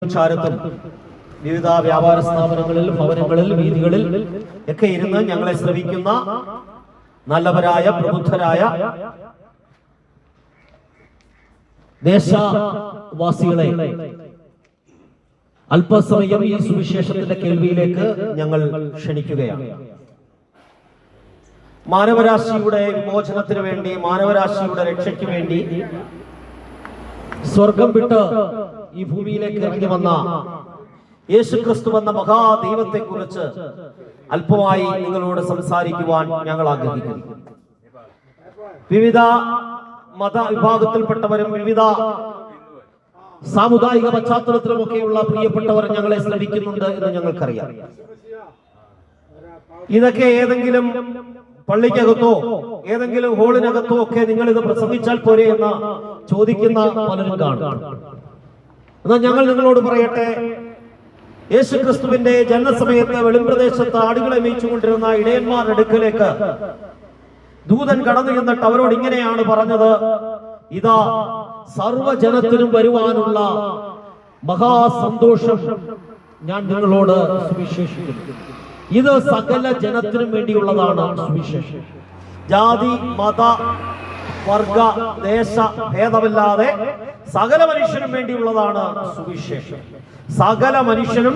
ചാരത്തും വിവിധ വ്യാപാര സ്ഥാപനങ്ങളിൽ, ഭവനങ്ങളിൽ, വീതികളിൽ ഒക്കെ ഇരുന്ന് ഞങ്ങളെ ശ്രമിക്കുന്ന നല്ലവരായ പ്രബുദ്ധരായ ദേശവാസികളെ അല്പസമയം ഈ സുവിശേഷത്തിന്റെ കേൾവിയിലേക്ക് ഞങ്ങൾ ക്ഷണിക്കുകയാണ്. മാനവരാശിയുടെ വിമോചനത്തിന് വേണ്ടി, മാനവരാശിയുടെ രക്ഷയ്ക്ക് വേണ്ടി സ്വർഗം വിട്ട് ഈ ഭൂമിയിലേക്ക് ഇറങ്ങി വന്ന യേശുക്രിസ്തു എന്ന മഹാദൈവത്തെ കുറിച്ച് അല്പമായി നിങ്ങളോട് സംസാരിക്കുവാൻ ഞങ്ങൾ ആഗ്രഹിക്കുന്നു. വിവിധ മതവിഭാഗത്തിൽപ്പെട്ടവരും വിവിധ സാമുദായിക പശ്ചാത്തലത്തിലുമൊക്കെയുള്ള പ്രിയപ്പെട്ടവർ ഞങ്ങളെ ശ്രമിക്കുന്നുണ്ട് എന്ന് ഞങ്ങൾക്കറിയാം. ഇതൊക്കെ ഏതെങ്കിലും പള്ളിക്കകത്തോ ഏതെങ്കിലും ഹോളിനകത്തോ ഒക്കെ നിങ്ങൾ ഇത് പ്രസംഗിച്ചാൽ പോരെ എന്ന് ചോദിക്കുന്ന പലരും കാണും. എന്നാൽ ഞങ്ങൾ നിങ്ങളോട് പറയട്ടെ, യേശുക്രിസ്തുവിന്റെ ജനനസമയത്ത് വെളിമ്പ്രദേശത്ത് ആടുകളെ മേയിച്ചുകൊണ്ടിരുന്ന ഇടയന്മാരുടെ അടുക്കലേക്ക് ദൂതൻ കടന്നു ചെന്നിട്ട് അവരോട് ഇങ്ങനെയാണ് പറഞ്ഞത്: ഇതാ സർവജനത്തിനും വരുവാനുള്ള മഹാസന്തോഷം ഞാൻ നിങ്ങളോട് സുവിശേഷിക്കുന്നു. ഇത് സകല ജനത്തിനും വേണ്ടിയുള്ളതാണ് സുവിശേഷം. ജാതി, മത, വർഗ, ദേശ ഭേദമില്ലാതെ സകല മനുഷ്യനും വേണ്ടിയുള്ളതാണ് സുവിശേഷം. സകല മനുഷ്യനും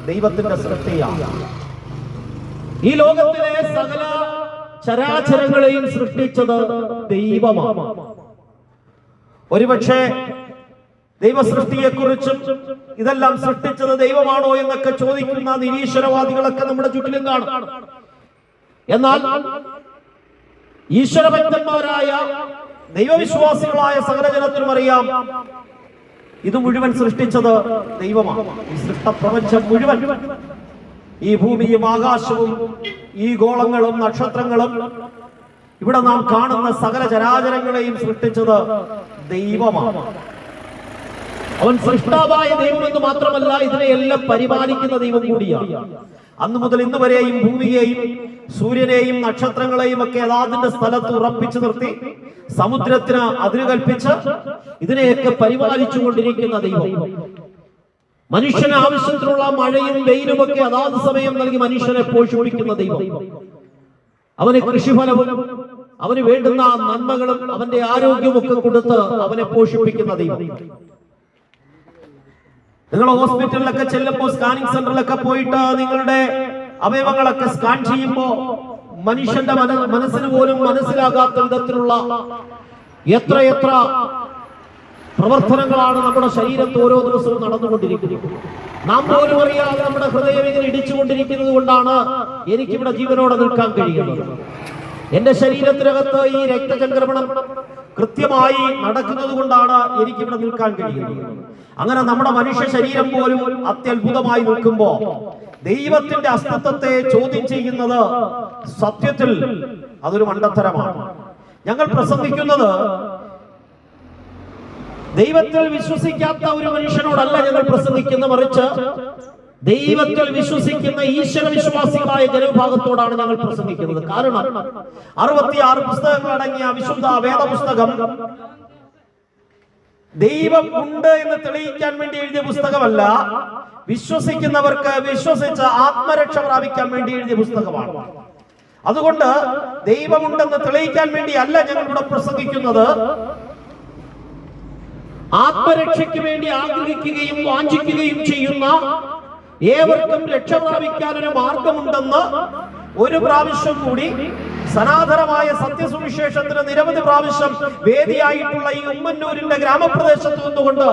ദൈവത്തിന്റെ സൃഷ്ടിയാണ്. ഈ ലോകത്തിലെ സകല ചരാചരങ്ങളെയും സൃഷ്ടിച്ചത് ദൈവമാണ്. ഒരുപക്ഷെ ദൈവസൃഷ്ടിയെക്കുറിച്ചും ഇതെല്ലാം സൃഷ്ടിച്ചത് ദൈവമാണോ എന്നൊക്കെ ചോദിക്കുന്ന നിരീശ്വരവാദികളൊക്കെ നമ്മുടെ ചുറ്റിലും കാണും. എന്നാൽ ഈശ്വരഭക്തന്മാരായ ദൈവവിശ്വാസികളായ സകല ജനത്തിനും അറിയാം, ഇത് മുഴുവൻ സൃഷ്ടിച്ചത് ദൈവമാണ്. ഈ സൃഷ്ടപ്രപഞ്ചം മുഴുവൻ, ഈ ഭൂമിയും ആകാശവും ഈ ഗോളങ്ങളും നക്ഷത്രങ്ങളും ഇവിടെ നാം കാണുന്ന സകല ചരാചരങ്ങളെയും സൃഷ്ടിച്ചത് ദൈവമാണ്. അവൻ സൃഷ്ടാവായ ദൈവം എന്ന് മാത്രമല്ല, ഇതിനെയെല്ലാം പരിപാലിക്കുന്ന ദൈവം കൂടിയാണ്. അന്നു മുതൽ ഇന്ന് വരെയും ഭൂമിയെയും സൂര്യനെയും നക്ഷത്രങ്ങളെയും ഒക്കെ അതാതിന്റെ സ്ഥലത്ത് ഉറപ്പിച്ചു നിർത്തി സമുദ്രത്തിന് അതിര് കൽപ്പിച്ച് ഇതിനെയൊക്കെ പരിപാലിച്ചു കൊണ്ടിരിക്കുന്ന ദൈവം. മനുഷ്യന് ആവശ്യത്തിനുള്ള മഴയും വെയിലും ഒക്കെ അതാത് സമയം നൽകി മനുഷ്യനെ പോഷിപ്പിക്കുന്ന ദൈവം. അവന് കൃഷിഫലവും അവന് വേണ്ടുന്ന നന്മകളും അവന്റെ ആരോഗ്യമൊക്കെ കൊടുത്ത് അവനെ പോഷിപ്പിക്കുന്ന ദൈവം. നിങ്ങൾ ഹോസ്പിറ്റലിലൊക്കെ ചെല്ലുമ്പോൾ, സ്കാനിങ് സെന്ററിലൊക്കെ പോയിട്ട് നിങ്ങളുടെ അവയവങ്ങളൊക്കെ സ്കാൻ ചെയ്യുമ്പോൾ മനുഷ്യന്റെ മനസ്സിന് പോലും മനസ്സിലാകാത്ത വിധത്തിലുള്ള എത്ര പ്രവർത്തനങ്ങളാണ് നമ്മുടെ ശരീരത്ത് ഓരോ ദിവസവും നടന്നുകൊണ്ടിരിക്കുന്നത്. നാം പോലും അറിയാതെ നമ്മുടെ ഹൃദയം ഇങ്ങനെ ഇടിച്ചുകൊണ്ടിരിക്കുന്നത് കൊണ്ടാണ് എനിക്കിവിടെ ജീവനോടെ നിൽക്കാൻ കഴിയുന്നത്. എന്റെ ശരീരത്തിനകത്ത് ഈ രക്തചംക്രമണം കൃത്യമായി നടക്കുന്നത് കൊണ്ടാണ് എനിക്കിവിടെ നിൽക്കാൻ കഴിയുന്നത്. അങ്ങനെ നമ്മുടെ മനുഷ്യ ശരീരം പോലും അത്യത്ഭുതമായി നിൽക്കുമ്പോ ദൈവത്തിന്റെ അസ്തിത്വത്തെ ചോദ്യം ചെയ്യുന്നത് സത്യത്തിൽ അതൊരു മണ്ടത്തരമാണ്. ഞങ്ങൾ പ്രസംഗിക്കുന്നത് ദൈവത്തിൽ വിശ്വസിക്കാത്ത ഒരു മനുഷ്യനോടല്ല ഞങ്ങൾ പ്രസംഗിക്കുന്ന, മറിച്ച് ദൈവത്തിൽ വിശ്വസിക്കുന്ന ഈശ്വര വിശ്വാസികളായ ജനവിഭാഗത്തോടാണ് ഞങ്ങൾ പ്രസംഗിക്കുന്നത്. കാരണം 66 പുസ്തകങ്ങൾ അടങ്ങിയ വിശുദ്ധ വേദപുസ്തകം ദൈവം ഉണ്ട് എന്ന് തെളിയിക്കാൻ വേണ്ടി എഴുതിയ പുസ്തകമല്ല, വിശ്വസിക്കുന്നവർക്ക് വിശ്വസിച്ച് ആത്മരക്ഷ പ്രാപിക്കാൻ വേണ്ടി എഴുതിയ പുസ്തകമാണ്. അതുകൊണ്ട് ദൈവമുണ്ടെന്ന് തെളിയിക്കാൻ വേണ്ടി അല്ല ഞങ്ങൾ ഇവിടെ പ്രസംഗിക്കുന്നത്. ആത്മരക്ഷയ്ക്ക് വേണ്ടി ആഗ്രഹിക്കുകയും വാഞ്ചിക്കുകയും ചെയ്യുന്ന ഏവർക്കും രക്ഷ പ്രാപിക്കാൻ ഒരു മാർഗമുണ്ടെന്ന് ഒരു പ്രാവശ്യം കൂടി സനാതനമായ സത്യസുവിശേഷത്തിന് നിരവധി പ്രാവശ്യം വേദിയായിട്ടുള്ള ഈ ഉമ്മന്നൂരിന്റെ ഗ്രാമപ്രദേശത്ത് നിന്നുകൊണ്ട്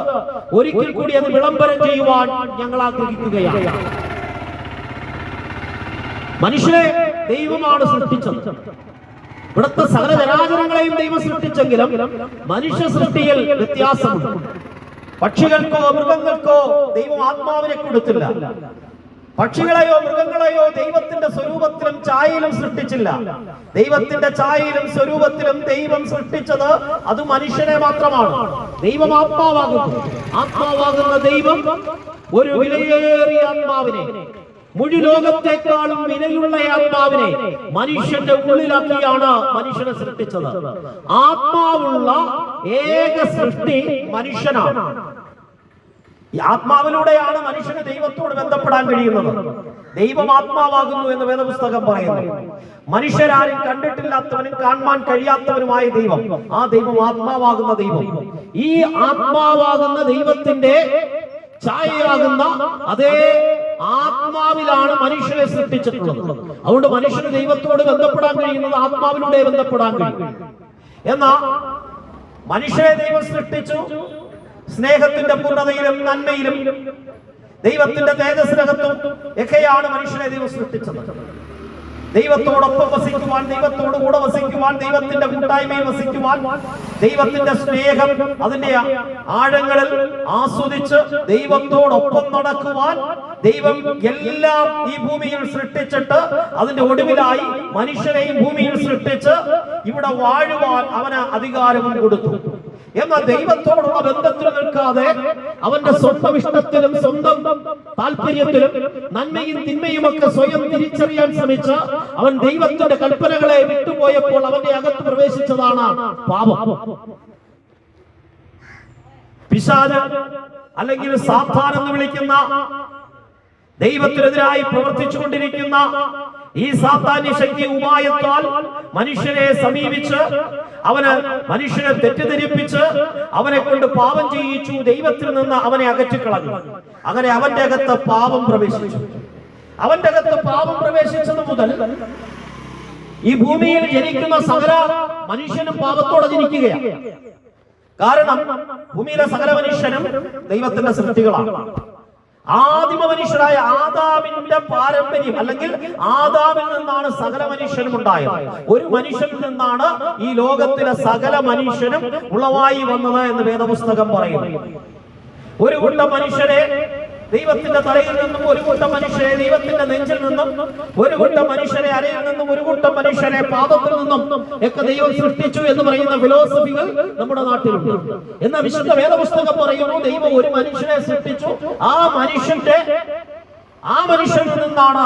ഒരിക്കൽ കൂടി അത് വിളംബരം ചെയ്യുവാൻ ഞങ്ങൾ ആഗ്രഹിക്കുകയാണ്. മനുഷ്യനെ ദൈവമാണ് സൃഷ്ടിച്ചത്. ഇവിടുത്തെ സകല ചരാചരങ്ങളെയും ദൈവം സൃഷ്ടിച്ചെങ്കിലും മനുഷ്യ സൃഷ്ടിയിൽ വ്യത്യാസമുണ്ട്. പക്ഷികൾക്കോ മൃഗങ്ങൾക്കോ ദൈവം ആത്മാവിനെ കൊടുത്തില്ല. പക്ഷികളെയോ മൃഗങ്ങളെയോ ദൈവത്തിന്റെ സ്വരൂപത്തിലും ഛായയിലും സൃഷ്ടിച്ചില്ല. ദൈവത്തിന്റെ ഛായയിലും സ്വരൂപത്തിലും ദൈവം സൃഷ്ടിച്ചത് അത് മനുഷ്യനെ മാത്രമാണ്. ദൈവം ആത്മാവാകുന്നു. ആത്മാവാകുന്ന ദൈവം ഒരു വിലയേറിയ ആത്മാവിനെ, മുഴു ലോകത്തെക്കാളും വിലയുള്ള ആത്മാവിനെ മനുഷ്യന്റെ ഉള്ളിലാക്കിയാണ് മനുഷ്യനെ സൃഷ്ടിച്ചത്. ആത്മാവുള്ള ഏക സൃഷ്ടി മനുഷ്യനാണ്. ഈ ആത്മാവിലൂടെയാണ് മനുഷ്യന് ദൈവത്തോട് ബന്ധപ്പെടാൻ കഴിയുന്നത്. ദൈവം ആത്മാവാകുന്നു എന്ന് വേദപുസ്തകം പറയുന്നു. മനുഷ്യരാരും കണ്ടിട്ടില്ലാത്തവനും കാണാൻ കഴിയാത്തവനുമായ ദൈവം, ആ ദൈവം ആത്മാവാകുന്ന ദൈവം. ഈ ആത്മാവാകുന്ന ദൈവത്തിന്റെ ഛായയാകുന്ന അതേ ആത്മാവിലാണ് മനുഷ്യനെ സൃഷ്ടിച്ചിട്ടുള്ളത്. അതുകൊണ്ട് മനുഷ്യന് ദൈവത്തോട് ബന്ധപ്പെടാൻ കഴിയുന്നത് ആത്മാവിലൂടെ ബന്ധപ്പെടാൻ കഴിയും. എന്നാ മനുഷ്യനെ ദൈവം സൃഷ്ടിച്ചു സ്നേഹത്തിന്റെ പൂർണ്ണതയിലും നന്മയിലും ദൈവത്തിന്റെ തേജസ്സിനകത്തും ഒക്കെയാണ് മനുഷ്യനെ ദൈവം സൃഷ്ടിച്ചത്. ദൈവത്തോടൊപ്പം വസിക്കുവാൻ, ദൈവത്തോട് കൂടെ വസിക്കുവാൻ, ദൈവത്തിന്റെ കൂട്ടായ്മയിൽ വസിക്കുവാൻ, ദൈവത്തിന്റെ സ്നേഹം അതിന്റെ ആഴങ്ങളിൽ ആസ്വദിച്ച് ദൈവത്തോടൊപ്പം നടക്കുവാൻ ദൈവം എല്ലാം ഈ ഭൂമിയിൽ സൃഷ്ടിച്ചിട്ട് അതിന്റെ ഒടുവിലായി മനുഷ്യനെയും ഭൂമിയിൽ സൃഷ്ടിച്ച് ഇവിടെ വാഴുവാൻ അവന് അധികാരവും കൊടുത്തു. എന്നാൽ ദൈവത്തോടുള്ള ബന്ധത്തിൽ നിൽക്കാതെ അവന്റെ സ്വന്തം ഇഷ്ടത്തിലും സ്വന്തം താല്പര്യത്തിലും നന്മയും തിന്മയും ഒക്കെ സ്വയം തിരിച്ചറിയാൻ ശ്രമിച്ച് അവൻ ദൈവത്തിന്റെ കൽപ്പനകളെ വിട്ടുപോയപ്പോൾ അവന്റെ അകത്ത് പ്രവേശിച്ചതാണ് പാപം. പിശാച് അല്ലെങ്കിൽ സാത്താൻ എന്ന് വിളിക്കുന്ന ദൈവത്തിനെതിരായി പ്രവർത്തിച്ചുകൊണ്ടിരിക്കുന്ന ഈ സാത്താന്യ ശക്തി ഉപായത്താൽ മനുഷ്യനെ സമീപിച്ച് മനുഷ്യനെ തെറ്റിദ്ധരിപ്പിച്ച് അവനെ കൊണ്ട് പാപം ചെയ്യിച്ചു, ദൈവത്തിൽ നിന്ന് അവനെ അകറ്റിക്കളഞ്ഞു. അങ്ങനെ അവന്റെ അകത്ത് പാപം പ്രവേശിച്ചു. അവന്റെ അകത്ത് പാപം പ്രവേശിച്ചത് മുതൽ ഈ ഭൂമിയിൽ ജനിക്കുന്ന സകല മനുഷ്യനും പാപത്തോടെ ജനിക്കുകയാണ്. കാരണം ഭൂമിയിലെ സകല മനുഷ്യനും ദൈവത്തിന്റെ സൃഷ്ടികളാണ്. ആദിമ മനുഷ്യരായ ആദാമിന്റെ പാരമ്പര്യം അല്ലെങ്കിൽ ആദാമിൽ നിന്നാണ് സകല മനുഷ്യനും ഉണ്ടായത്. ഒരു മനുഷ്യനിൽ നിന്നാണ് ഈ ലോകത്തിലെ സകല മനുഷ്യനും ഉളവായി വന്നത് എന്ന് വേദപുസ്തകം പറയുന്നു. ഒരു കൂട്ടം മനുഷ്യരെ ദൈവത്തിന്റെ തലയിൽ നിന്നും, ഒരു കൂട്ടം മനുഷ്യരെ ദൈവത്തിന്റെ നെഞ്ചിൽ നിന്നും, ഒരു കൂട്ടം മനുഷ്യരെ അരയിൽ നിന്നും, ഒരു കൂട്ടം മനുഷ്യരെ പാദത്തിൽ നിന്നും ഒക്കെ ദൈവം സൃഷ്ടിച്ചു എന്ന് പറയുന്ന ഫിലോസഫികൾ നമ്മുടെ നാട്ടിലുണ്ട്. എന്നാൽ വിശുദ്ധ വേദപുസ്തകം പറയുന്നു ദൈവം ഒരു മനുഷ്യനെ സൃഷ്ടിച്ചു. ആ മനുഷ്യനിൽ നിന്നാണ്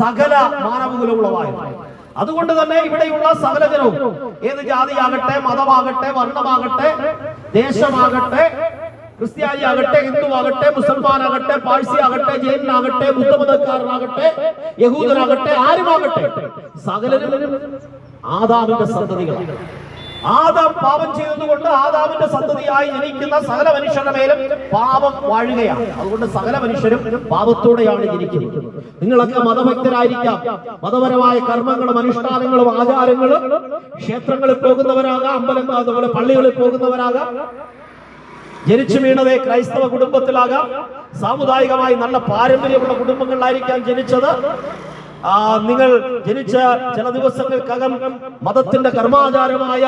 സകല മാനവകുലം ഉളവായത്. അതുകൊണ്ട് തന്നെ ഇവിടെയുള്ള സകല ജനവും, ഏത് ജാതിയാകട്ടെ, മതമാകട്ടെ, വർണ്ണമാകട്ടെ, ദേശമാകട്ടെ, ക്രിസ്ത്യാനിയാകട്ടെ, ഹിന്ദുവാകട്ടെ, മുസൽമാനാകട്ടെ, പാഴ്സിയാകട്ടെ, ജൈനാകട്ടെ, ബുദ്ധമതക്കാരനാകട്ടെ, യഹൂദനാകട്ടെ, ആരുമാകട്ടെ, സകലരും ആദാമിന്റെ സന്തതികളാണ്. ആദാം പാപം ചെയ്തതുകൊണ്ട് ആദാമിന്റെ സന്തതിയായി ജനിക്കുന്ന സകല മനുഷ്യരുടെ മേലും പാപം വാഴുകയാണ്. അതുകൊണ്ട് സകല മനുഷ്യരും പാപത്തോടെയാണ് ജനിക്കുന്നത്. നിങ്ങളൊക്കെ മതഭക്തരായിരിക്കാം, മതപരമായ കർമ്മങ്ങളും അനുഷ്ഠാനങ്ങളും ആചാരങ്ങളും ക്ഷേത്രങ്ങളിൽ പോകുന്നവരാകാം, അമ്പലങ്ങൾ അതുപോലെ പള്ളികളിൽ പോകുന്നവരാകാം, ജനിച്ചു വീണതേ ക്രൈസ്തവ കുടുംബത്തിലാകാം, സാമുദായികമായി നല്ല പാരമ്പര്യമുള്ള കുടുംബങ്ങളിലായിരിക്കാം ജനിച്ചത്. നിങ്ങൾ ജനിച്ച ചില ദിവസങ്ങൾക്കകം മതത്തിന്റെ കർമാചാരമായ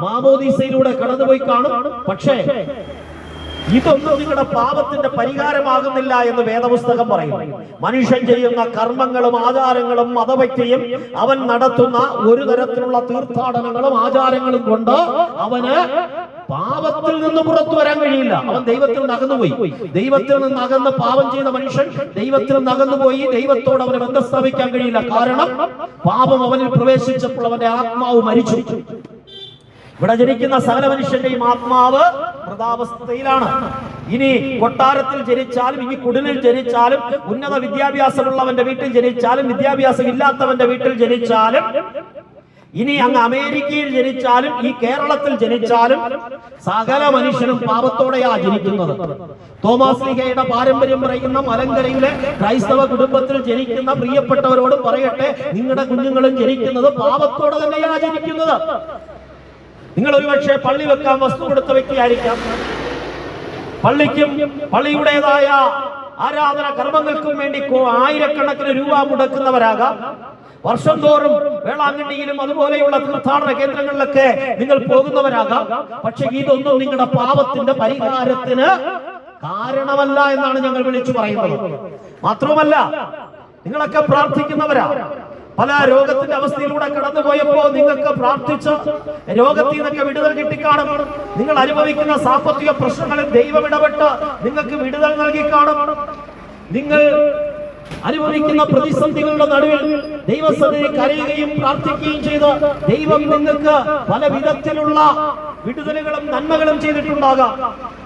മാമോദീസയിലൂടെ കടന്നുപോയി കാണും. പക്ഷേ ഇതൊന്നും നിങ്ങളുടെ പാപത്തിന്റെ പരിഹാരമാകുന്നില്ല എന്ന് വേദപുസ്തകം പറയുന്നു. മനുഷ്യൻ ചെയ്യുന്ന കർമ്മങ്ങളും ആചാരങ്ങളും മതഭക്തിയും അവൻ നടത്തുന്ന ഒരു തരത്തിലുള്ള തീർത്ഥാടനങ്ങളും ആചാരങ്ങളും കൊണ്ട് അവന് പാപത്തിൽ നിന്ന് പുറത്തു വരാൻ കഴിയില്ല. അവൻ ദൈവത്തിൽ നിന്ന് അകന്നുപോയി. ദൈവത്തിൽ നിന്ന് അകന്ന് പാപം ചെയ്ത മനുഷ്യൻ ദൈവത്തിൽ നിന്ന് അകന്നുപോയി. ദൈവത്തോട് അവന് ബന്ധം സ്ഥാപിക്കാൻ കഴിയില്ല. കാരണം പാപം അവനിൽ പ്രവേശിച്ചപ്പോൾ അവന്റെ ആത്മാവ് മരിച്ചു. ഇവിടെ ജനിക്കുന്ന സകല മനുഷ്യന്റെയും ആത്മാവ് മൃതാവസ്ഥയിലാണ്. ഇനി കൊട്ടാരത്തിൽ ജനിച്ചാലും, ഇനി കുടിലിൽ ജനിച്ചാലും, ഉന്നത വിദ്യാഭ്യാസമുള്ളവന്റെ വീട്ടിൽ ജനിച്ചാലും, വിദ്യാഭ്യാസം ഇല്ലാത്തവന്റെ വീട്ടിൽ ജനിച്ചാലും, ഇനി അങ്ങ് അമേരിക്കയിൽ ജനിച്ചാലും, ഈ കേരളത്തിൽ ജനിച്ചാലും സകല മനുഷ്യനും പാപത്തോടെയാ ജനിക്കുന്നത്. തോമസ് ലീഗയുടെ പാരമ്പര്യം പറയുന്ന മലങ്കരയിലെ ക്രൈസ്തവ കുടുംബത്തിൽ ജനിക്കുന്ന പ്രിയപ്പെട്ടവരോട് പറയട്ടെ, നിങ്ങളുടെ കുഞ്ഞുങ്ങളും ജനിക്കുന്നത് പാപത്തോടെ തന്നെയാ ജനിക്കുന്നത്. നിങ്ങൾ ഒരുപക്ഷെ പള്ളി വെക്കാൻ വസ്തു കൊടുത്ത വ്യക്തിയായിരിക്കാം, പള്ളിക്കും പള്ളിയുടേതായ ആരാധന കർമ്മങ്ങൾക്കും വേണ്ടി ആയിരക്കണക്കിന് രൂപ മുടക്കുന്നവരാകാം. വർഷം തോറും വേളാങ്കണ്ണിയിലും അതുപോലെയുള്ള തീർത്ഥാടന കേന്ദ്രങ്ങളിലൊക്കെ നിങ്ങൾ പോകുന്നവരാകാം. പക്ഷെ ഇതൊന്നും നിങ്ങളുടെ പാപത്തിന്റെ പരിഹാരത്തിന് കാരണമല്ല എന്നാണ് ഞങ്ങൾ വിളിച്ചു പറയുന്നത്. മാത്രവുമല്ല, നിങ്ങളൊക്കെ പ്രാർത്ഥിക്കുന്നവരാ. പല രോഗത്തിന്റെ അവസ്ഥയിലൂടെ കടന്നുപോയപ്പോ നിങ്ങൾക്ക് പ്രാർത്ഥിച്ച് രോഗത്തിൽ നിന്നൊക്കെ വിടുതൽ കിട്ടിക്കാണും. നിങ്ങൾ അനുഭവിക്കുന്ന സാമ്പത്തിക പ്രശ്നങ്ങളിൽ ദൈവം ഇടപെട്ട് നിങ്ങൾക്ക് വിടുതൽ നൽകി കാണും. നിങ്ങൾ അനുഭവിക്കുന്ന പ്രതിസന്ധികളുടെ നടുവിൽ ദൈവസന്നിധി കരയുകയും പ്രാർത്ഥിക്കുകയും ചെയ്ത് ദൈവം നിങ്ങൾക്ക് പല വിധത്തിലുള്ള വിടുതലുകളും നന്മകളും ചെയ്തിട്ടുണ്ടാകാം.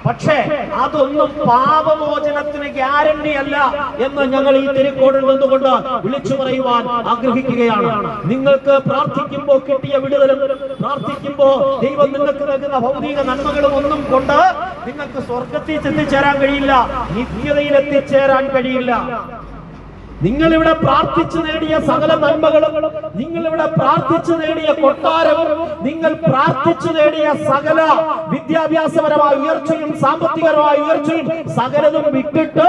പക്ഷേ അതൊന്നും പാപമോചനത്തിന് ഗ്യാരണ്ടി അല്ല എന്ന് ഞങ്ങൾ ഈ തിരുക്കോടിൽ നിന്നുകൊണ്ട് വിളിച്ചു പറയുവാൻ ആഗ്രഹിക്കുകയാണ്. നിങ്ങൾക്ക് പ്രാർത്ഥിക്കുമ്പോൾ കിട്ടിയ വിടുതലും പ്രാർത്ഥിക്കുമ്പോൾ ദൈവം നിങ്ങൾക്ക് നൽകുന്ന ഭൗതിക നന്മകളും ഒന്നും കൊണ്ട് നിങ്ങൾക്ക് സ്വർഗത്തിൽ എത്തിച്ചേരാൻ കഴിയില്ല, നിത്യതയിൽ എത്തിച്ചേരാൻ കഴിയില്ല. നിങ്ങളിവിടെ പ്രാർത്ഥിച്ചു നേടിയ സകല നന്മകളും, നിങ്ങളിവിടെ പ്രാർത്ഥിച്ചു നേടിയ കൊട്ടാരവും, നിങ്ങൾ പ്രാർത്ഥിച്ചു നേടിയ സകല വിദ്യാഭ്യാസപരമായ ഉയർച്ചയും സാമ്പത്തികപരമായ ഉയർച്ചയും സകലതും വിട്ടിട്ട്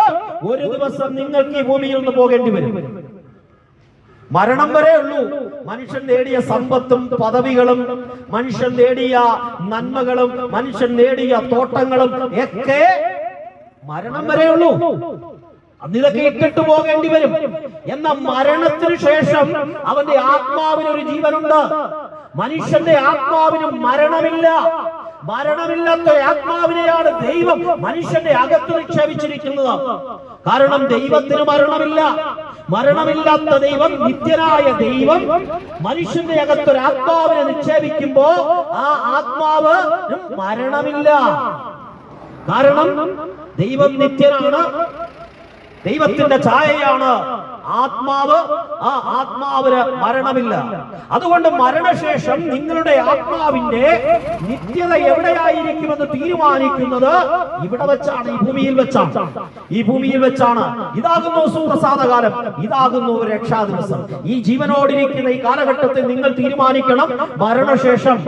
ഒരു ദിവസം നിങ്ങൾക്ക് ഈ ഭൂമിയിൽ നിന്ന് പോകേണ്ടി വരും. മരണം വരെ ഉള്ളൂ. മനുഷ്യൻ നേടിയ സമ്പത്തും പദവികളും, മനുഷ്യൻ നേടിയ നന്മകളും, മനുഷ്യൻ നേടിയ തോട്ടങ്ങളും ഒക്കെ മരണം വരെ ഉള്ളൂ. അന്നിതൊക്കെ ഇട്ടിട്ട് പോകേണ്ടി വരും. എന്ന മരണത്തിന് ശേഷം അവന്റെ ആത്മാവിന് ഒരു ജീവനുണ്ട്. മനുഷ്യന്റെ ആത്മാവിന് മരണമില്ല. മരണമില്ലാത്ത ആത്മാവിനെയാണ് ദൈവം മനുഷ്യന്റെ അകത്ത് നിക്ഷേപിച്ചിരിക്കുന്നത്. കാരണം ദൈവത്തിന് മരണമില്ല. മരണമില്ലാത്ത ദൈവം, നിത്യനായ ദൈവം മനുഷ്യന്റെ അകത്തൊരു ആത്മാവിനെ നിക്ഷേപിക്കുമ്പോ ആ ആത്മാവ് മരണമില്ല. കാരണം ദൈവം നിത്യനാണ്, ദൈവത്തിന്റെ ഛായയാണ് ആത്മാവ്. ആ ആത്മാവിന് മരണമില്ല. അതുകൊണ്ട് മരണശേഷം നിങ്ങളുടെ ആത്മാവിന്റെ നിത്യത എവിടെയായിരിക്കുമെന്ന് തീരുമാനിക്കുന്നത് ഇവിടെ വെച്ചാണ്, ഈ ഭൂമിയിൽ വെച്ചാണ്. ഈ ഭൂമിയിൽ വെച്ചാണ്. ഇതാകുന്നു സുപ്രസാദകാലം, ഇതാകുന്നു രക്ഷാ ദിവസം. ഈ ജീവനോടിരിക്കുന്ന ഈ കാലഘട്ടത്തിൽ നിങ്ങൾ തീരുമാനിക്കണം, മരണശേഷം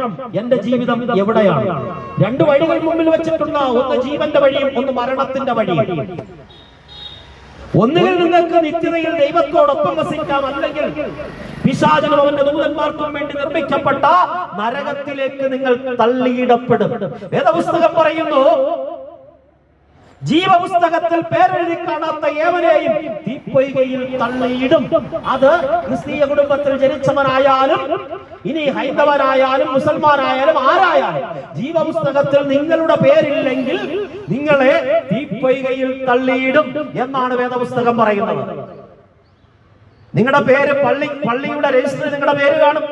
എന്റെ ജീവിതം എവിടെയാണ്. രണ്ട് വഴികൾ മുമ്പിൽ വെച്ചിട്ടുണ്ട്. ഒന്ന് ജീവന്റെ വഴിയും ഒന്ന് മരണത്തിന്റെ വഴിയും. ഒന്നുകിൽ നിങ്ങൾക്ക് നിത്യതയിൽ ദൈവത്തോടൊപ്പം വസിക്കാം, അല്ലെങ്കിൽ പിശാചനും അവന്റെ ദൂതന്മാർക്കും വേണ്ടി നിർമ്മിക്കപ്പെട്ട നരകത്തിലേക്ക് നിങ്ങൾ തള്ളിയിടപ്പെടും. വേദപുസ്തകം പറയുന്നു, ജീവപുസ്തകത്തിൽ പേരെഴുതി കാണാത്ത ഏവരെയും തീപ്പൊയ്കയിൽ തള്ളിയിടും. അത് ക്രിസ്തീയ കുടുംബത്തിൽ ജനിച്ചവനായാലും ഇനി ഹൈന്ദവനായാലും മുസൽമാനായാലും ആരായാലും ജീവപുസ്തകത്തിൽ നിങ്ങളുടെ പേരില്ലെങ്കിൽ നിങ്ങളെ തീപ്പൊയ്കയിൽ തള്ളിയിടും എന്നാണ് വേദപുസ്തകം പറയുന്നത്. നിങ്ങളുടെ പേര് പള്ളിയുടെ രജിസ്റ്ററിൽ നിങ്ങളുടെ പേര് കാണും.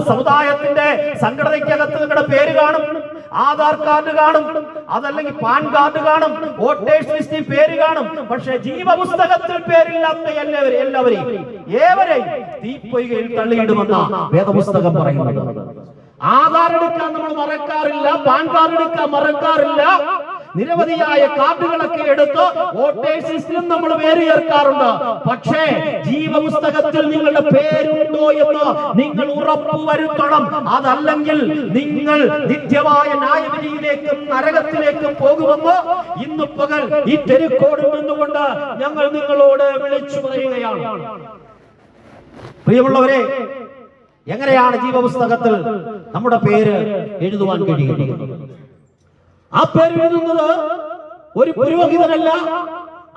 സമുദായത്തിന്റെ സംഘടനയ്ക്കകത്ത് നിങ്ങളുടെ പേര് കാണും. ആധാർ കാർഡ് കാണും, അതല്ലെങ്കിൽ പാൻ കാർഡ് കാണും, വോട്ടേഴ്സ് ലിസ്റ്റിൽ പേര് കാണും. പക്ഷെ ജീവപുസ്തകത്തിൽ പേരില്ലാത്ത എല്ലാവരെയും ഏവരെയും തീപ്പൊയ്കയിൽ തള്ളിയിടുമെന്ന വേദപുസ്തകം പറയുന്നത്. ആധാർ എടുക്കാൻ നമ്മൾ മറക്കാറില്ല, പാൻ കാർഡ് എടുക്കാൻ മറക്കാറില്ല. നിരവധിയായ കാർഡുകളൊക്കെ എടുത്ത് വോട്ടേഴ്സ് ലിസ്റ്റിലും നമ്മൾ പേര് ചേർക്കാറുണ്ട്. പക്ഷേ ജീവപുസ്തകത്തിൽ നിങ്ങളുടെ പേരുണ്ടോ എന്ന് നിങ്ങൾ ഉറപ്പുവരുത്തണം. അതല്ലെങ്കിൽ നിങ്ങൾ നിത്യമായ ന്യായവിധിയിലേക്കും നരകത്തിലേക്കും പോകുമെന്ന് ഇന്ന് പകൽ ഈ തെരുക്കോട് നിന്നുകൊണ്ട് ഞങ്ങൾ നിങ്ങളോട് വിളിച്ചു പറയുകയാണ്. പ്രിയമുള്ളവരെ, എങ്ങനെയാണ് ജീവപുസ്തകത്തിൽ നമ്മുടെ പേര് എഴുതുവാൻ കഴിയുന്നത്? ആ പേര് എഴുതുന്നത് ഒരു പുരോഹിതനല്ല,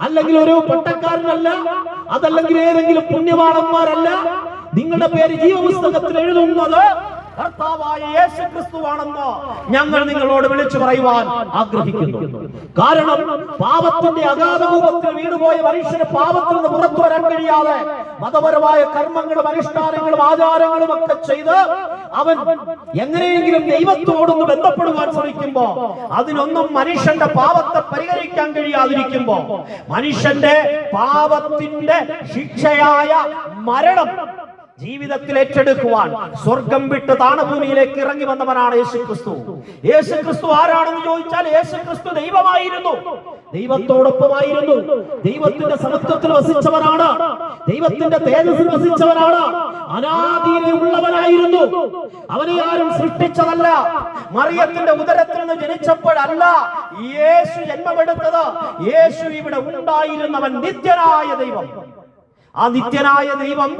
അല്ലെങ്കിൽ ഒരു പട്ടക്കാരനല്ല, അതല്ലെങ്കിൽ ഏതെങ്കിലും പുണ്യവാളന്മാരല്ല. നിങ്ങളുടെ പേര് ജീവപുസ്തകത്തിൽ എഴുതുന്നത് കർത്താവായ യേശുക്രിസ്തുവാണെന്ന് ഞങ്ങൾ നിങ്ങളോട് വിളിച്ചു പറയുവാൻ ആഗ്രഹിക്കുന്നു. കാരണം പാപത്തിന്റെ അഗാധകൂപത്തിൽ വീണുപോയ മനുഷ്യന് പാപത്തിൽ നിന്ന് പുറത്തു വരാൻ കഴിയാതെ മതപരമായ കർമ്മങ്ങളും അനുഷ്ഠാനങ്ങളും ആചാരങ്ങളും ഒക്കെ ചെയ്ത് അവൻ എങ്ങനെയെങ്കിലും ദൈവത്തോടൊന്ന് ബന്ധപ്പെടുവാൻ ശ്രമിക്കുമ്പോ അതിനൊന്നും മനുഷ്യന്റെ പാപത്തെ പരിഹരിക്കാൻ കഴിയാതിരിക്കുമ്പോ മനുഷ്യന്റെ പാപത്തിന്റെ ശിക്ഷയായ മരണം ജീവിതത്തിൽ ഏറ്റെടുക്കുവാൻ സ്വർഗം വിട്ട് താണഭൂമിയിലേക്ക് ഇറങ്ങി വന്നവനാണ് യേശുക്രിസ്തു. യേശുക്രിസ്തു ആരാണെന്ന് ചോദിച്ചാൽ യേശുക്രിസ്തു ദൈവമായിരുന്നു, ദൈവത്തോടൊപ്പമായിരുന്നു, ദൈവത്തിന്റെ സമത്വത്തിൽ വസിച്ചവനാണ്, ദൈവത്തിന്റെ തേജസ്സിൽ വസിച്ചവനാണ്, അനാദിയിലുള്ളവനായിരുന്നു. അവനെ ആരും സൃഷ്ടിച്ചതല്ല. മറിയത്തിന്റെ ഉദരത്തിൽ നിന്ന് ജനിച്ചപ്പോഴല്ല യേശു ജന്മമെടുത്തത്. യേശു ഇവിടെ ഉണ്ടായിരുന്നവൻ നിത്യനായ ദൈവം. ആ നിത്യനായ ദൈവം,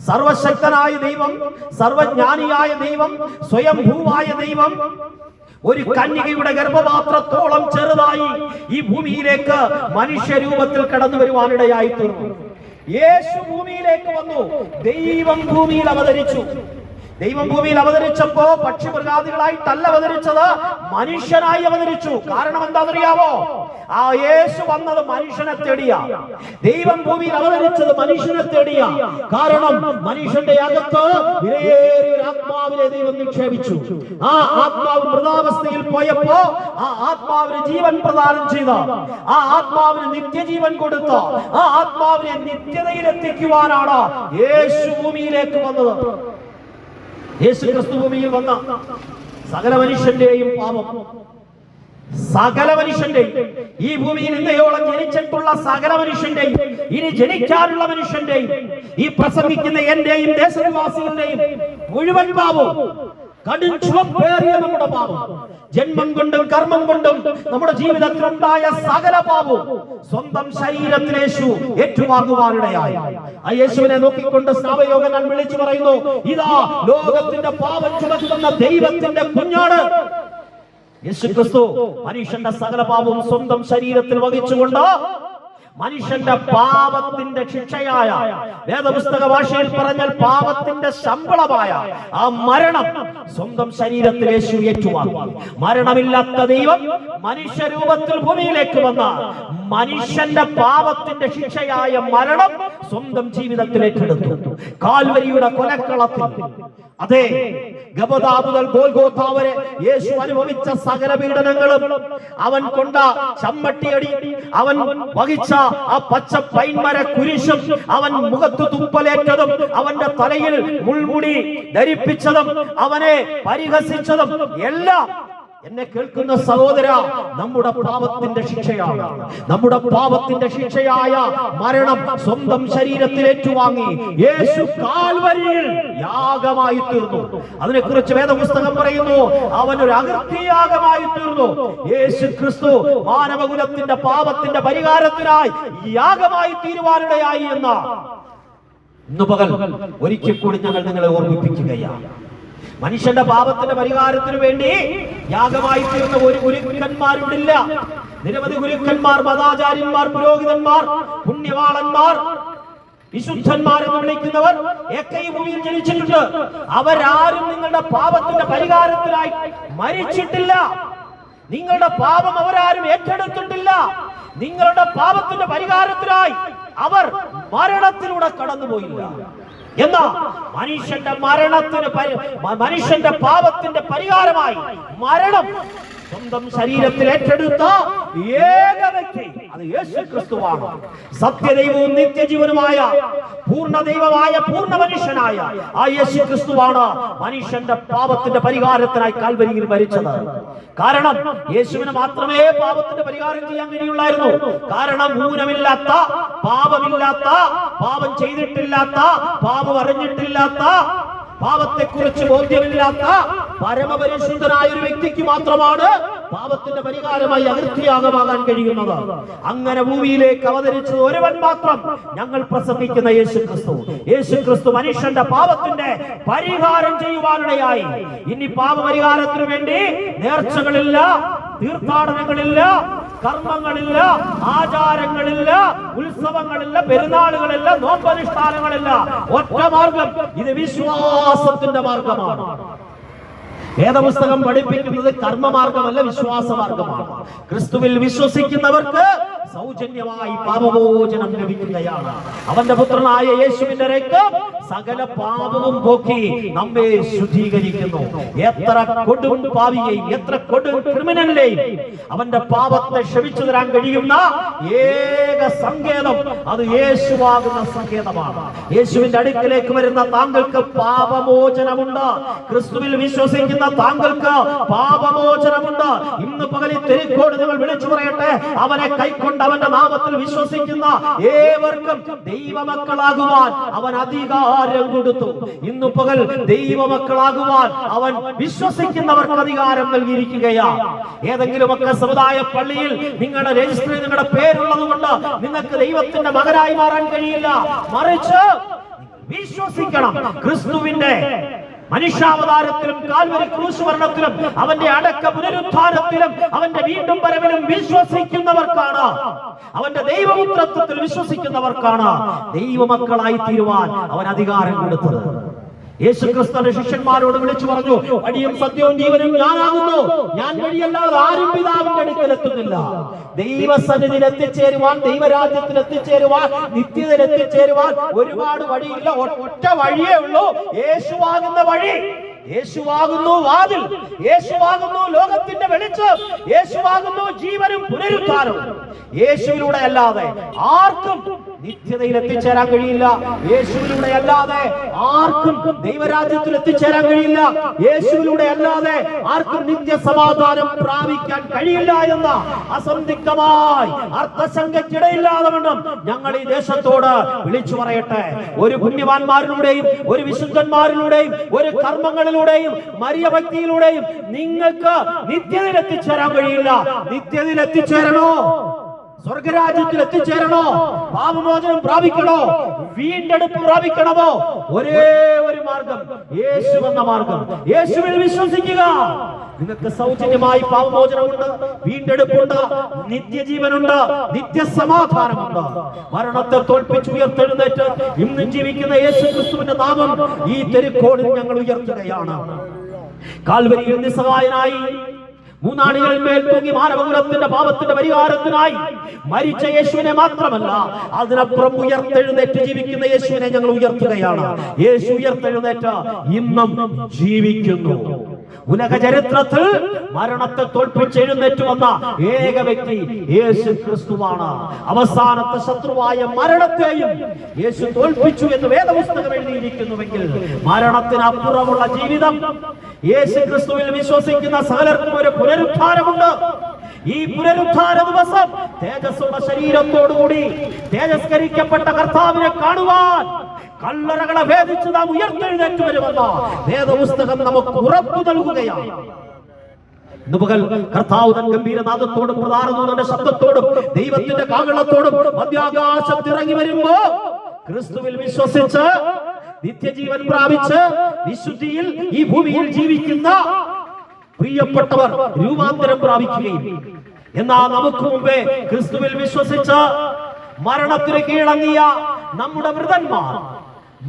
സർവശക്തനായ ദൈവം, സർവജ്ഞാനിയായ ദൈവം, സ്വയംഭൂവായ ദൈവം ഒരു കന്യകയുടെ ഗർഭപാത്രത്തോളം ചെറുതായി ഈ ഭൂമിയിലേക്ക് മനുഷ്യരൂപത്തിൽ കടന്നു വരുവാനിടയായി തീർന്നു. യേശു ഭൂമിയിലേക്ക് വന്നു, ദൈവം ഭൂമിയിൽ അവതരിച്ചു. ദൈവം ഭൂമിയിൽ അവതരിച്ചപ്പോ പക്ഷിമൃഗാദികളായിട്ടല്ല അവതരിച്ചത്, മനുഷ്യനായി അവതരിച്ചു. കാരണം എന്താണെന്നറിയാമോ? ആ യേശു വന്നത് മനുഷ്യനെ തേടിയ. ദൈവം ഭൂമിയിൽ അവതരിച്ചത് മനുഷ്യനെ തേടിയ. കാരണം മനുഷ്യന്റെ അകത്ത് വിലയേറിയൊരു ആത്മാവിനെ ദൈവം നിക്ഷേപിച്ചു. ആ ആത്മാവ് മൃതാവസ്ഥയിൽ പോയപ്പോ ആ ആത്മാവിന് ജീവൻ പ്രദാനം ചെയ്ത, ആ ആത്മാവിന് നിത്യജീവൻ കൊടുത്ത, ആ ആത്മാവിനെ നിത്യതയിൽ എത്തിക്കുവാനാണ് യേശു ഭൂമിയിലേക്ക് വന്നത്. യേശു ക്രിസ്തു ഭൂമിയിൽ വന്ന സകല മനുഷ്യന്റെയും പാപം, സകല മനുഷ്യന്റെയും, ഈ ഭൂമിയിൽ ഇന്നയോളം ജനിച്ചിട്ടുള്ള സകല മനുഷ്യന്റെയും, ഇനി ജനിക്കാനുള്ള മനുഷ്യന്റെയും, ഈ പ്രസംഗിക്കുന്ന എന്റെയും ദേശനിവാസികളുടെയും മുഴുവൻ പാപവും, കടും ചുവപ്പേറിയ നമ്മുടെ പാപം, ജന്മം കൊണ്ടും കർമ്മം കൊണ്ടും നമ്മുടെ ജീവിതത്തിലുണ്ടായ സകല പാപവും സ്വന്തം ശരീരത്തിൽ യേശു ഏറ്റുവാങ്ങുവാനിടയായി. ആ യേശുവിനെ നോക്കിക്കൊണ്ട് സ്നാപകയോഹന്നാൻ വിളിച്ചു പറയുന്നു, ഇതാ ലോകത്തിന്റെ പാപം ചുമക്കുന്ന ദൈവത്തിന്റെ കുഞ്ഞാണ്. യേശു ക്രിസ്തു മനുഷ്യന്റെ സകല പാപവും സ്വന്തം ശരീരത്തിൽ വഹിച്ചുകൊണ്ട് മനുഷ്യന്റെ പാപത്തിന്റെ ശിക്ഷയായ, വേദപുസ്തക ഭാഷയിൽ പറഞ്ഞാൽ പാപത്തിന്റെ ശമ്പളമായ ആ മരണം സ്വന്തം ശരീരത്തിൽ യേശു ഏറ്റുവാങ്ങി. മരണമില്ലാത്ത ദൈവം മനുഷ്യരൂപത്തിൽ ഭൂമിയിലേക്ക് വന്ന മനുഷ്യന്റെ പാപത്തിന്റെ ശിക്ഷയായ മരണം സ്വന്തം ജീവിതത്തിൽ ഏറ്റെടുത്തു. കാൽവരിയുടെ കൊലക്കളത്തിൽ, അതെ, ഗബദാ മുതൽ ഗോൽഗോഥാ വരെ യേശു അനുഭവിച്ച സകല പീഡനങ്ങളും, അവൻ കൊണ്ട ചമ്മട്ടിയടി, അവൻ വഹിച്ച ആ പച്ച പൈൻമര കുരിശും, അവൻ മുഖത്ത് തുപ്പലേറ്റതും, അവന്റെ തലയിൽ മുൾമുടി ധരിപ്പിച്ചതും, അവനെ പരിഹസിച്ചതും എല്ലാം എന്നെ കേൾക്കുന്ന സഹോദര, നമ്മുടെ പാപത്തിന്റെ ശിക്ഷയാണ്. നമ്മുടെ പാപത്തിന്റെ ശിക്ഷയായ മരണം സ്വന്തം ശരീരത്തിൽ ഏറ്റുവാങ്ങി യേശു കാൽവരിയിൽ യാഗമായി തീർന്നു. അതിനെക്കുറിച്ച് വേദപുസ്തകം പറയുന്നു, അവനൊരു അകൃത്യയാഗമായി തീർന്നു. യേശു ക്രിസ്തു മാനവകുലത്തിന്റെ പാപത്തിന്റെ പരിഹാരത്തിനായി യാഗമായി തീരുവാനിടയായി എന്ന ഇന്ന് പകൽ ഒരിക്കൽ കൂടി ഞങ്ങൾ നിങ്ങളെ ഓർമ്മിപ്പിക്കുകയാണ്. മനുഷ്യന്റെ പാപത്തിന്റെ പരിഹാരത്തിനു വേണ്ടി യാഗമായി തീർന്ന ഒരു ഗുരുക്കന്മാരില്ല. നിരവധി ഗുരുക്കന്മാർ, മതാചാര്യന്മാർ, പുരോഹിതന്മാർ, പുണ്യവാളന്മാർ, വിശുദ്ധന്മാർ എന്ന് വിളിക്കുന്നവർ ഒക്കെ ഈ ഭൂമിയിൽ ജനിച്ചിട്ടുണ്ട്. അവരാരും നിങ്ങളുടെ പാപത്തിന്റെ പരിഹാരത്തിനായി മരിച്ചിട്ടില്ല. നിങ്ങളുടെ പാപം അവരാരും ഏറ്റെടുത്തിട്ടില്ല. നിങ്ങളുടെ പാപത്തിന്റെ പരിഹാരത്തിനായി അവർ മരണത്തിലൂടെ കടന്നുപോയില്ല. എന്നാ മനുഷ്യന്റെ മരണത്തിന്, മനുഷ്യന്റെ പാപത്തിന്റെ പരിഹാരമായി മരണം സ്വന്തം ശരീരത്തിൽ ഏറ്റെടുത്ത ഏക വ്യക്തി അത് യേശു ക്രിസ്തുവാണ്. സത്യദൈവവും നിത്യജീവനുമായ പൂർണ്ണ ദൈവമായ പൂർണ്ണ മനുഷ്യനായ ആ യേശു ക്രിസ്തുവാണ് മനുഷ്യന്റെ പാപത്തിന്റെ പരിഹാരത്തിനായി കാൽവരിയിൽ മരിച്ചത്. കാരണം യേശുവിന് മാത്രമേ പാപത്തിന്റെ പരിഹാരം ചെയ്യാൻ കഴിയുള്ളായിരുന്നു. കാരണം ഊനമില്ലാത്ത, പാപമില്ലാത്ത, പാപം ചെയ്തിട്ടില്ലാത്ത, പാപം അറിഞ്ഞിട്ടില്ലാത്ത, പാപത്തെക്കുറിച്ച് ബോധ്യമില്ലാത്ത പരമപരിശുദ്ധനായ ഒരു വ്യക്തിക്ക് മാത്രമാണ് പാപത്തിന്റെ പരിഹാരമായി അകൃത്യയാഗമാകാൻ കഴിയുന്നത്. അങ്ങനെ ഭൂമിയിലേക്ക് അവതരിച്ചത് ഒരുവൻ മാത്രം, ഞങ്ങൾ പ്രസംഗിക്കുന്ന യേശു ക്രിസ്തു. യേശു ക്രിസ്തു മനുഷ്യന്റെ പാപത്തിന്റെ പരിഹാരം ചെയ്യുവാനിടയായി. ഇനി പാപപരിഹാരത്തിനു വേണ്ടി നേർച്ചകളില്ല, തീർത്ഥാടനങ്ങളില്ല, കർമ്മങ്ങളില്ല, ആചാരങ്ങളില്ല, ഉത്സവങ്ങളില്ല, പെരുന്നാളുകളില്ല, നോമ്പനുഷ്ഠാനങ്ങളില്ല. ഒറ്റ മാർഗം, ഇത് വിശ്വാസത്തിന്റെ മാർഗമാണ്. വേദപുസ്തകം പഠിപ്പിക്കുന്നത് കർമ്മമാർഗമല്ല, വിശ്വാസമാർഗമാണ്. ക്രിസ്തുവിൽ വിശ്വസിക്കുന്നവർക്ക് സൗജന്യമായി പാപമോചനം ലഭിക്കുകയാണ്. അവന്റെ പുത്രനായ യേശുവിന്റെ രക്തം സകല പാപവും പോക്കി നമ്മെ ശുദ്ധീകരിക്കുന്നു. എത്ര കൊടും പാപിയെയും എത്ര കൊടും ക്രിമിനലിനെയും അവന്റെ പാപത്തെ ക്ഷമിച്ചു തരാൻ കഴിയുന്ന ഏക സങ്കേതം അത് യേശുവാകുന്ന സങ്കേതമാണ്. യേശുവിന്റെ അടുക്കലേക്ക് വരുന്ന താങ്കൾക്ക് പാപമോചനമുണ്ട്. ക്രിസ്തുവിൽ വിശ്വസിക്കുന്ന താങ്കൾക്ക് പാപമോചനമുണ്ട്. ഇന്ന് പകലിൽ തെരിക്കോട് നിങ്ങൾ വിളിച്ചു പറയട്ടെ, അവനെ കൈക്കൊണ്ട് അവന്റെ നാമത്തിൽ വിശ്വസിക്കുന്ന ഏവർക്കും ദൈവമക്കളാകുവാൻ അവൻ അധികാരം കൊടുത്തു. ഇന്നു പകൽ ദൈവമക്കളാകുവാൻ അവൻ വിശ്വസിക്കുന്നവർക്ക് അധികാരം നൽകിയിരിക്കുകയാണ്. ഏതെങ്കിലുമൊക്കെ സമുദായ പള്ളിയിൽ നിങ്ങളുടെ രജിസ്റ്ററിൽ നിങ്ങളുടെ പേരുള്ളത് കൊണ്ട് നിങ്ങൾക്ക് ദൈവത്തിന്റെ മകനായി മാറാൻ കഴിയില്ല. മറിച്ച് വിശ്വസിക്കണം. ക്രിസ്തുവിന്റെ മനുഷ്യാവതാരത്തിലും കാൽവരി ക്രൂശ് മരണത്തിലും അവന്റെ അടക്ക പുനരുത്ഥാനത്തിലും അവന്റെ വീണ്ടും വരവിലും വിശ്വസിക്കുന്നവർക്കാണ്, അവന്റെ ദൈവപുത്രത്വത്തിൽ വിശ്വസിക്കുന്നവർക്കാണ് ദൈവമക്കളായി തീരുവാൻ അവൻ അധികാരം കൊടുത്തത്. യേശുക്രിസ്തുവിന്റെ ശിഷ്യന്മാരോട് വിളിച്ചു പറഞ്ഞു, വഴിയും സത്യവും ജീവനും ഞാനാകുന്നു, ഞാൻ വഴിയല്ലാതെ ആരും പിതാവിന്റെ അടുക്കൽ എത്തുന്നില്ല. ദൈവസന്നിധിയിൽ എത്തിച്ചേരുവാൻ, ദൈവരാജ്യത്തിൽ എത്തിച്ചേരുവാൻ, നിത്യതയിൽ എത്തിച്ചേരുവാൻ ഒരുപാട് വഴിയില്ല. ഒറ്റ വഴിയേ ഉള്ളൂ, യേശുവാകുന്ന വഴി. യേശുവാകുന്നു വാതിൽ, യേശുവാകുന്നു ലോകത്തിന്റെ വെളിച്ചം, യേശുവാകുന്നു ജീവനും പുനരുദ്ധാനവും. യേശുവിലൂടെ അല്ലാതെ ആർക്കും നിത്യതയിൽ എത്തിച്ചേരാൻ കഴിയില്ല. യേശുവിലൂടെ അല്ലാതെ ആർക്കും ദൈവരാജ്യത്തിൽ എത്തിച്ചേരാൻ കഴിയില്ല. യേശുവിലൂടെ അല്ലാതെ ആർക്കും നിത്യസമാധാനം പ്രാപിക്കാൻ കഴിയില്ല എന്ന അസന്ദിഗ്ധമായി അർത്ഥശങ്കയ്ക്കിടയില്ലാതെ വണ്ണം ഞങ്ങൾ ഈ ദേശത്തോട് വിളിച്ചു പറയട്ടെ. ഒരു പുണ്യവാന്മാരിലൂടെയും ഒരു വിശുദ്ധന്മാരിലൂടെയും ഒരു കർമ്മങ്ങളിലൂടെയും മരിയ ഭക്തിയിലൂടെയും നിങ്ങൾക്ക് നിത്യതയിൽ എത്തിച്ചേരാൻ കഴിയില്ല. നിത്യതയിൽ എത്തിച്ചേരണോ, സ്വർഗരാജ്യത്തിൽ എത്തിച്ചേരണോ, പാപമോചനം പ്രാപിക്കണോ, വീണ്ടെടുപ്പ് പ്രാപിക്കണമോ, ഒരേ ഒരു മാർഗം, യേശു എന്ന മാർഗം. യേശുവിൽ വിശ്വസിക്കുക. നിങ്ങൾക്ക് സൗജന്യമായി പാപമോചനമുണ്ട്, വീണ്ടെടുപ്പുണ്ട്, നിത്യജീവനുണ്ട്, നിത്യസമാധാനമുണ്ട്. മരണത്തെ തോൽപ്പിച്ച് ഉയർത്തെഴുന്നേറ്റ് ഇന്നും ജീവിക്കുന്ന യേശു ക്രിസ്തുവിന്റെ നാമം ഈ തെരുക്കോടിൽ ഞങ്ങൾ ഉയർത്തുകയാണ്. കാൽവരിയിൽ നിസ്സഹായനായി മൂന്നാണികളിന്മേൽ തൂങ്ങി മാനവകുലത്തിന്റെ പാപത്തിന്റെ പരിഹാരത്തിനായി മരിച്ച യേശുവിനെ മാത്രമല്ല, അതിനപ്പുറം ഉയർത്തെഴുന്നേറ്റ് ജീവിക്കുന്ന യേശുവിനെ ഞങ്ങൾ ഉയർത്തുകയാണ്. യേശു ഉയർത്തെഴുന്നേറ്റ് ഇന്നും ജീവിക്കുന്നു. ഉലക ചരിത്രത്തിൽ മരണത്തെ തോൽപ്പിച്ച് എഴുന്നേറ്റ് വന്ന ഏക വ്യക്തി യേശു ക്രിസ്തുവാണ്. അവസാനത്തെ ശത്രുവായ മരണത്തെയും യേശു തോൽപ്പിച്ചു എന്ന് വേദപുസ്തകം എഴുതിയിരിക്കുന്നുവെങ്കിൽ, മരണത്തിനപ്പുറമുള്ള ജീവിതം യേശു ക്രിസ്തുവിൽ വിശ്വസിക്കുന്ന സകലർക്കും ഒരു പുനരുദ്ധാനമുണ്ട്. ഈ പുനരുദ്ധാന ദിവസം തേജസ്സുള്ള ശരീരത്തോടുകൂടി തേജസ്കരിക്കപ്പെട്ട കർത്താവിനെ കാണുവാൻ കല്ലറകളെ ഭേദിച്ച് നാം ഉയർത്തെഴുന്നേറ്റ് വരുമെന്ന വേദപുസ്തകം നമുക്ക് ഉറപ്പു നൽകുകയാണ്. ഇന്ന് പകൽ കർത്താവ് തൻ ഗംഭീരനാദത്തോടും പ്രധാനദൂതന്റെ ശബ്ദത്തോടും ദൈവത്തിന്റെ കാഹളത്തോടും മധ്യാകാശത്തിറങ്ങി വരുമ്പോ ക്രിസ്തുവിൽ വിശ്വസിച്ച് നിത്യജീവൻ പ്രാപിച്ച് വിശുദ്ധിയിൽ ഈ ഭൂമിയിൽ ജീവിക്കുന്ന പ്രിയപ്പെട്ടവർ രൂപാന്തരം പ്രാപിക്കുകയും, എന്നാൽ നമുക്ക് മുമ്പേ ക്രിസ്തുവിൽ വിശ്വസിച്ച് മരണത്തിന് കീഴടങ്ങിയ നമ്മുടെ വൃതന്മാർ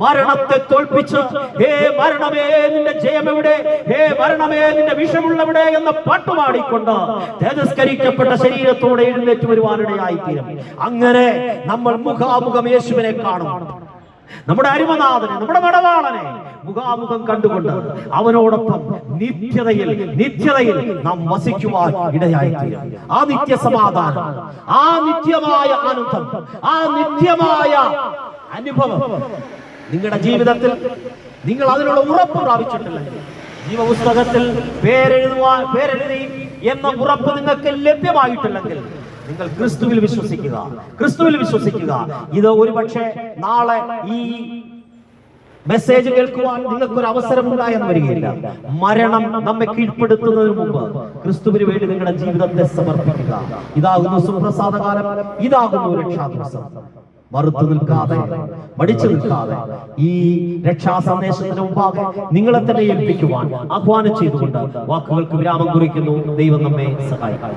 മരണത്തെ തോൽപ്പിച്ച് ഹേ മരണമേ നിന്റെ ജയമെവിടെ, ഹേ മരണമേ നിന്റെ വിഷമുള്ളവിടെ എന്ന പാട്ടുപാടിക്കൊണ്ട് തേജസ്കരിക്കപ്പെട്ട ശരീരത്തോടെ എഴുന്നേറ്റ് വരുവാനിടയായി തീരും. അങ്ങനെ നമ്മൾ മുഖാമുഖം യേശുവിനെ കാണും. നമ്മുടെ അരിമനാഥനെ, നമ്മുടെ മടവാളനെ മുഖാമുഖം കണ്ടുകൊണ്ട് അവനോടൊപ്പം നിത്യതയിൽ നാം വസിക്കുവാൻ ഇടയായി തീരും. ആ നിത്യസമാധാനം, ആ നിത്യമായ ആനന്ദം, ആ നിത്യമായ അനുഭവം നിങ്ങളുടെ നിങ്ങൾ അതിനുള്ള ഉറപ്പ് പ്രാപിച്ചിട്ടില്ലെങ്കിൽ, ജീവപുസ്തകത്തിൽ പേരെഴുതി എന്ന ഉറപ്പ് നിങ്ങൾക്ക് ലഭ്യമായിട്ടില്ലെങ്കിൽ, നിങ്ങൾ ക്രിസ്തുവിൽ വിശ്വസിക്കുക. ഇത് ഒരുപക്ഷെ നാളെ ഈ മെസ്സേജ് കേൾക്കുവാൻ നിങ്ങൾക്കൊരു അവസരം ഉണ്ടായെന്ന് വരികയില്ല. മരണം നമ്മെ കീഴ്പ്പെടുത്തുന്നതിന് മുമ്പ് ക്രിസ്തുവിന് വേണ്ടി നിങ്ങളുടെ ജീവിതത്തെ സമർപ്പിക്കുക. ഇതാകുന്നു സുപ്രസാദകാലം, ഇതാകുന്നു രക്ഷാദിവസം. മറുത്തു നിൽക്കാതെ, മടിച്ചു നിൽക്കാതെ ഈ രക്ഷാ സന്ദേശത്തിന് മുമ്പാകെ നിങ്ങളെ തന്നെ ഏൽപ്പിക്കുവാൻ ആഹ്വാനം ചെയ്തുകൊണ്ട് വാക്കുകൾക്ക് വിരാമം കുറിക്കുന്നു. ദൈവം നമ്മെ സഹായിക്കും.